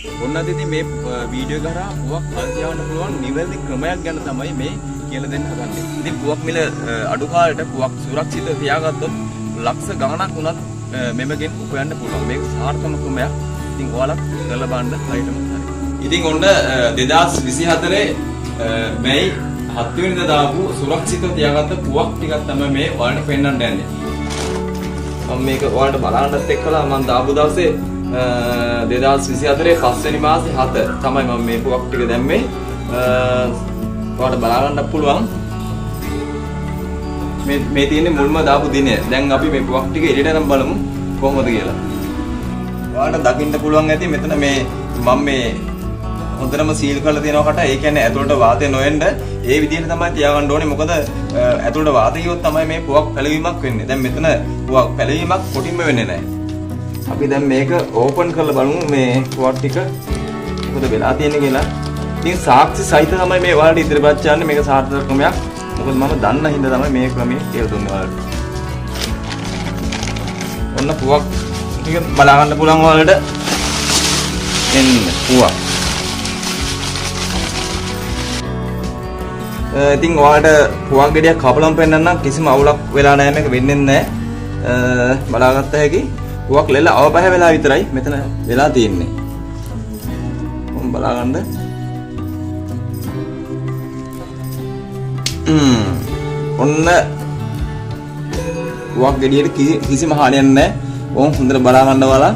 ඔන්නත් ඉතින් මේ වීඩියෝ එක කරා පුවක් කල් තියාගන්න පුළුවන් නිවැරදි ක්‍රමයක් ගැන තමයි මේ කියලා දෙන්න හදන්නේ. ඉතින් පුවක් මිල අඩු කාලෙට පුවක් සුරක්ෂිතව තියාගත්තොත් ලක්ෂ ගණනක් උනත් මෙමගෙන් උපයන්න පුළුවන්. මේක සාර්ථක ක්‍රමයක්. ඉතින් ඔයාලත් කරලා බලන්න හරියටම හරි. ඉතින් ඔන්න 2024 මැයි 7 වෙනිදා දාපු සුරක්ෂිතව තියාගත්ත පුවක් ටිකක් තමයි මේ ඔයාලට පෙන්වන්න යන්නේ. මම මේක ඔයාලට බලන්නත් එක්කලා මම දාපු දවසේ 2024 5 වෙනි මාසේ 7 තමයි මම මේ පුවක් ටික දැම්මේ. ඔයාලට බලා ගන්න පුළුවන්. මේ තියෙන්නේ මුල්ම දාපු දිනය. දැන් අපි මේ පුවක් ටික එළියට නම් බලමු කොහොමද කියලා. ඔයාලට දකින්න පුළුවන් ඇති මෙතන මේ මම මේ හොඳටම සීල් කරලා තියෙනවට ඒ කියන්නේ ඇතුළට වාතය නොෙන්න ඒ විදිහට තමයි තියාගන්න ඕනේ. මොකද ඇතුළට වාතය ගියොත් තමයි මේ පුවක් පැලවීමක් වෙන්නේ. දැන් මෙතන පුවක් පැලවීමක් කොටින්ම වෙන්නේ නැහැ. අපි දැන් මේක ඕපන් කරලා බලමු මේ පුවක් ටික මොකද වෙලා තියෙන්නේ කියලා. ඉතින් සාක්ෂි සහිත තමයි මේ ඔයාලට ඉදිරිපත් කරන්නේ. මේක සාර්ථක ක්‍රමයක්. මොකද මම දන්න හින්දා තමයි මේ ක්‍රමය කියලා දුන්නේ ඔයාලට. ඔන්න පුවක් ටික බලා ගන්න පුළුවන් ඔයාලට. එන්න පුවක්. ඉතින් ඔයාලට පුවක් ගෙඩියක් කපලම් පෙන්නන්නම් කිසිම අවුලක් වෙලා නැහැ. මේක වෙන්නේ නැහැ. බලාගත්ත හැකි පුවක් ලෙල්ල අවපහ වෙලා විතරයි මෙතන වෙලා තියෙන්නේ. මම බලා ගන්න. ඔන්න පුවක් ගෙඩියට කිසිම හානියක් නැහැ. ඕම් හොඳට බලා ගන්න ඔයාලා.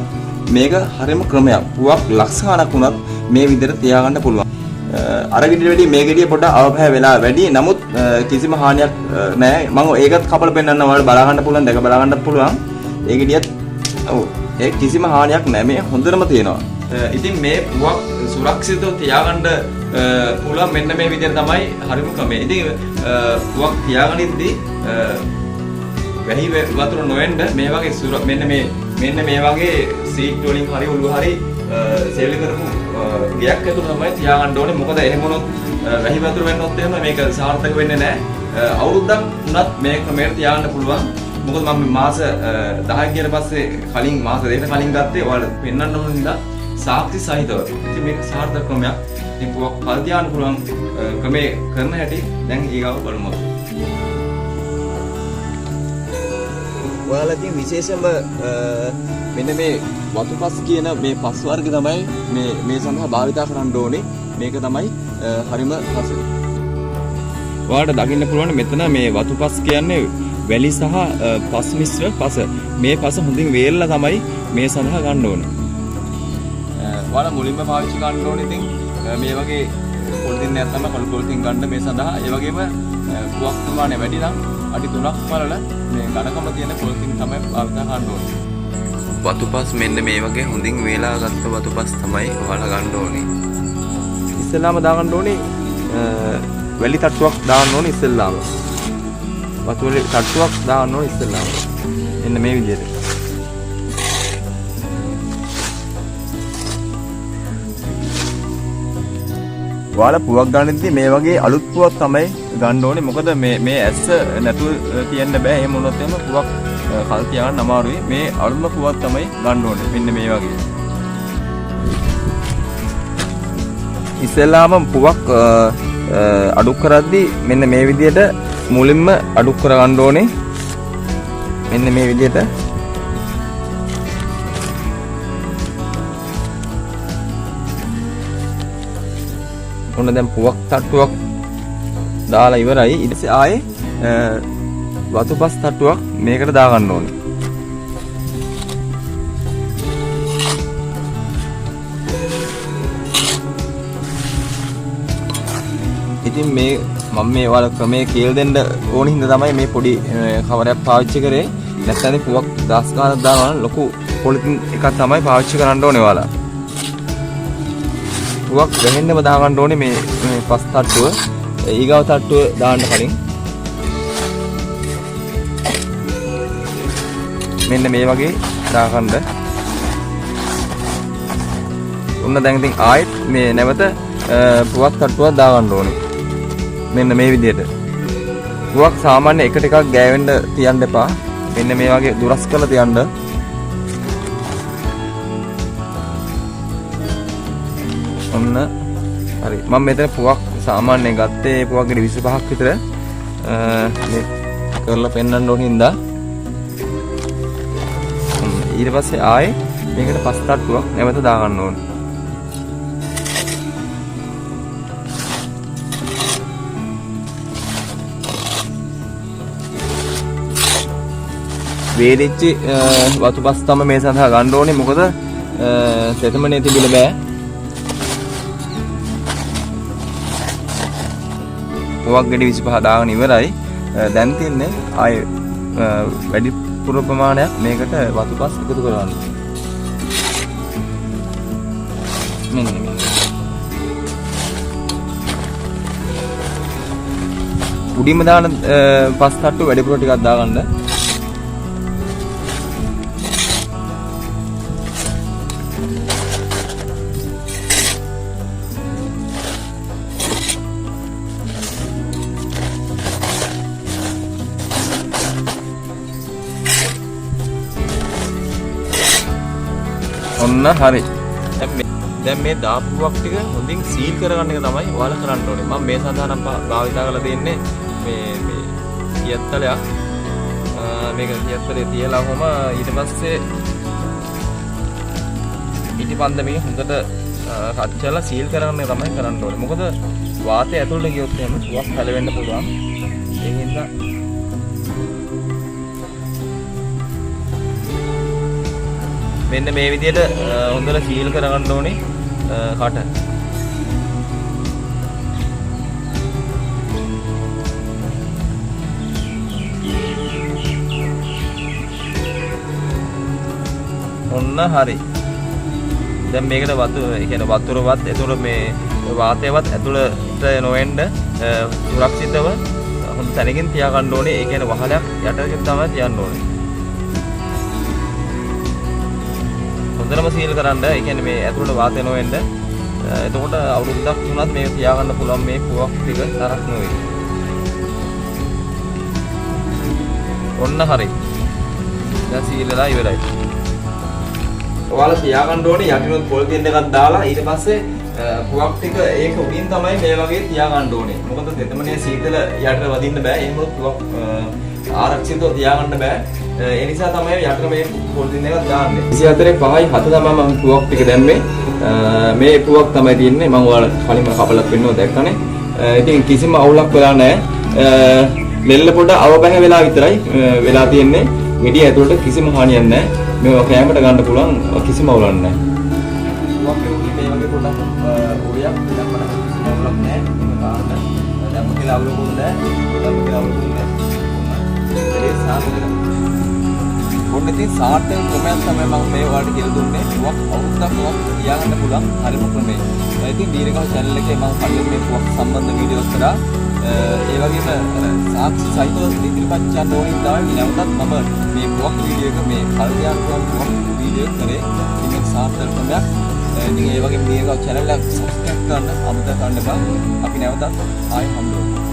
මේක හරියම ක්‍රමයක්. පුවක් ලක්ෂ ගණක් වුණත් මේ විදිහට තියාගන්න පුළුවන්. අර ගෙඩියට වැඩි මේ ගෙඩිය පොඩ්ඩක් අවපහ වෙලා වැඩි. නමුත් කිසිම හානියක් නැහැ. මම ඒකත් කපලා පෙන්නන්න ඔයාලට බලා ගන්න පුළුවන්. දැක බලා ගන්නත් පුළුවන්. ඒ ගෙඩියත් ඔව් ඒ කිසිම හානියක් නැහැ. මේ හොඳටම තියෙනවා. ඉතින් මේ පුවක් සුරක්ෂිතව තියාගන්න පුළුවන් මෙන්න මේ විදිහට තමයි හරිම ක්‍රමය. ඉතින් පුවක් තියාගනිද්දී වැහි වතුර නොවෙන්න මේ වගේ මෙන්න මේ වගේ සීට් වලින් හරි ඔළුව හරි සෙල්ලි කරපු ගයක් ඇතුළේ තමයි තියාගන්න ඕනේ. මොකද එහෙම වුණොත් වැහි වතුර වෙන්නොත් එහෙම මේක සාර්ථක වෙන්නේ නැහැ. අවුරුද්දක් වුණත් මේ ක්‍රමයට තියාගන්න පුළුවන්. මොකද මම මාස 10 කියන පස්සේ කලින් මාස දෙකකට කලින් ගත්තේ ඔයාලට පෙන්වන්න ඕන නිසා සාක්ෂි සහිතව. ඉතින් මේක සාර්ථක ක්‍රමයක්. ඉතින් පුවක් පල් තියාගන්න පුළුවන් ක්‍රමේ කරන හැටි දැන් ඊගාව බලමු. ඔයාලා ඉතින් විශේෂම මෙන්න මේ වතුපස් කියන මේ පස් වර්ගය තමයි මේ සඳහා භාවිතා කරන්න ඕනේ. මේක තමයි හරිම පස. ඔයාලට දකින්න පුළුවන් මෙතන මේ වතුපස් කියන්නේ වැලි සහ පස් මිශ්‍ර පස. මේ පස හොඳින් වේලලා තමයි මේ සඳහා ගන්න ඕනේ. ඔයාලා මුලින්ම පාවිච්චි කරන්න ඕනේ ඉතින් මේ වගේ පොලිතින් නැත්නම් කළු පොලිතින් ගන්න මේ සඳහා. ඒ වගේම පුවක් ප්‍රමාණය වැඩි නම් අඩි 3ක් බලලා මේ ඝනකම තියෙන පොලිතින් තමයි භාවිතා කරන්න ඕනේ. වතුපස් මෙන්න මේ වගේ හොඳින් වේලා ගත්ත වතුපස් තමයි ඔයාලා ගන්න ඕනේ. ඉස්සෙල්ලාම දාගන්න ඕනේ වැලි තට්ටුවක් දාන්න ඕනේ ඉස්සෙල්ලාම. වතුරේ තට්ටුවක් දාන්න ඕනේ ඉස්සෙල්ලාම. එන්න මේ විදිහට. ඔයාලා පුවක් ගන්නදී මේ වගේ අලුත් පුවක් තමයි ගන්න ඕනේ. මොකද මේ ඇස්ස නැතුව තියන්න බෑ. එහෙම වුණොත් එහෙම පුවක් කල් තියාගන්න අමාරුයි. මේ අලුත්ම පුවක් තමයි ගන්න ඕනේ. මෙන්න මේ වගේ. ඉස්සෙල්ලාම පුවක් අඩු කරද්දී මෙන්න මේ විදිහට මුලින්ම අඩු කර ගන්න ඕනේ. මෙන්න මේ විදිහට. ඔන්න දැන් පුවක් තට්ටුවක් දාලා ඉවරයි. ඊට පස්සේ ආයේ වතුපස් තට්ටුවක් මේකට දාගන්න ඕනේ. ඉතින් මේ මම මේ වල ක්‍රමයේ කියලා දෙන්න ඕන හින්දා තමයි මේ පොඩි කවරයක් පාවිච්චි කරේ. නැත්නම් පුවක් 10 ගානක් දානවා නම් ලොකු පොලිතින් එකක් තමයි පාවිච්චි කරන්න ඕනේ ඔයාලා. පුවක් ගහෙන්නම දාගන්න ඕනේ මේ පස් තට්ටුව. ඊගාව තට්ටුව දාන්න කලින් මෙන්න මේ වගේ දාගන්න. ඔන්න දැන් ඉතින් ආයෙත් මේ නැවත පුවක් තට්ටුවක් දාගන්න ඕනේ. මෙන්න මේ විදිහට. පුවක් සාමාන්‍ය එකට එකක් ගෑවෙන්න තියන්න එපා. මෙන්න මේ වගේ දුරස් කරලා තියන්න. ඔන්න හරි මම මෙතන පුවක් සාමාන්‍යයෙන් ගත්තේ පුවක් ගෙඩි 25ක් විතර මේ කරලා පෙන්නන්න ඕන හින්දා ඊට පස්සේ ආයේ මේකට පස් තට්ටුවක් නැවත දාගන්න ඕන. වේදිච්ච වතු පස් තමයි මේ සඳහා ගන්න ඕනේ මොකද තෙතමනේ තිබිලා බෑ. පුවක් ගෙඩි 25 දාගෙන ඉවරයි. දැන් තියන්නේ ආයේ වැඩි පුර ප්‍රමාණයක් මේකට වතුපස් එකතු කරගන්න. මෙන්න මේ. උඩින්ම දාන පස් තට්ටු වැඩිපුර ටිකක් දාගන්න. ඔන්න හරි. දැන් මේ දාපුවක් ටික හොඳින් සීල් කරගන්න එක තමයි ඔයාලා කරන්න ඕනේ. මම මේ සඳහා නම් භාවිතා කරලා තියෙන්නේ මේ කියත්තලයක්. මේක කියත්තලේ තියලා කොහම ඊට පස්සේ ඉටිපන්දමේ හොඳට රච්චලා සීල් කරගන්න එක තමයි කරන්න ඕනේ. මොකද වාතය ඇතුළට ගියොත් එහෙම පුවක් හැලෙන්න පුළුවන්. ඒ හින්දා මෙන්න මේ විදිහට හොඳට සීල් කරගන්න ඕනේ කට. ඔන්න හරි. දැන් මේකට වතු කියන්නේ වතුරවත් ඒතකොට මේ වාතයවත් ඇතුළට නොවෙන්න සුරක්ෂිතව හොඳ තැනකින් තියාගන්න ඕනේ. ඒ කියන්නේ වහලයක් යටකින් තමයි තියන්න ඕනේ. හොඳටම සීල් කරන්න. ඒ කියන්නේ මේ ඇතුළට වාතය නොවෙන්න. එතකොට අවුරුද්දක් තුනක් මේක තියාගන්න පුළුවන් මේ පුවක් ටික තරක් නොවේ. ඔන්න හරි. දැන් සීල්ලා ඉවරයි. ඔයාලා තියාගන්න ඕනේ යටිනුත් පොලිතින් එකක් දාලා ඊට පස්සේ පුවක් ටික ඒක උඩින් තමයි මේ වගේ තියාගන්න ඕනේ. මොකද දෙතමනේ සීතල යටට වදින්න බෑ. එහෙම පුවක් ආරක්ෂිතව තියාගන්න බෑ. ඒ නිසා තමයි යට මේ පොලිතින් එකක් දාන්නේ. 24 5යි 7 තමයි මම පුවක් ටික දැම්මේ. මේ පුවක් තමයි තියෙන්නේ. මම ඔයාලා කලින්ම කපලක් වෙන්නව දැක්කනේ. ඉතින් කිසිම අවුලක් වෙලා නැහැ. ලෙල්ල පොඩ අවබැහැ වෙලා විතරයි වෙලා තියෙන්නේ. ගෙඩිය ඇතුළට කිසිම හානියක් නැහැ. මේවා කැමරට ගන්න පුළුවන් කිසිම අවුලක් නැහැ. පුවක් එකේ මේ වගේ පොඩක් ඔයක් දැම්මම කිසිම අවුලක් නැහැ. මේක කාන්න දැම්ම කියලා අවුලකුත් නැහැ. දැම්ම කියලා අවුලකුත් නැහැ. ඒ සාර්ථක ඔන්න ඉතින් සාර්ථක ක්‍රමයක් තමයි මම මේ ඔයාලට කියලා දුන්නේ. පුවක් අවුරුද්දක් තියාගන්න පුළුවන් හරිම ක්‍රමයක්. ඉතින් දීර්ඝව channel එකේ මම කලින් මේ පුවක් සම්බන්ධ වීඩියෝස් කරා. ඒ වගේම සාක්ෂි සහිතව ඉදිරිපත් කරන්න ඕනේ තමයි නැවතත් මම මේ පුවක් වීඩියෝ එක මේ කල්යාණ පුවක් වීඩියෝ කරේ. ඉතින් සාර්ථක ක්‍රමයක්. ඉතින් ඒ වගේ දීර්ඝව channel එක subscribe කරන්න අමතක කරන්න එපා. අපි නැවතත් ආයෙ හම්බ වෙමු.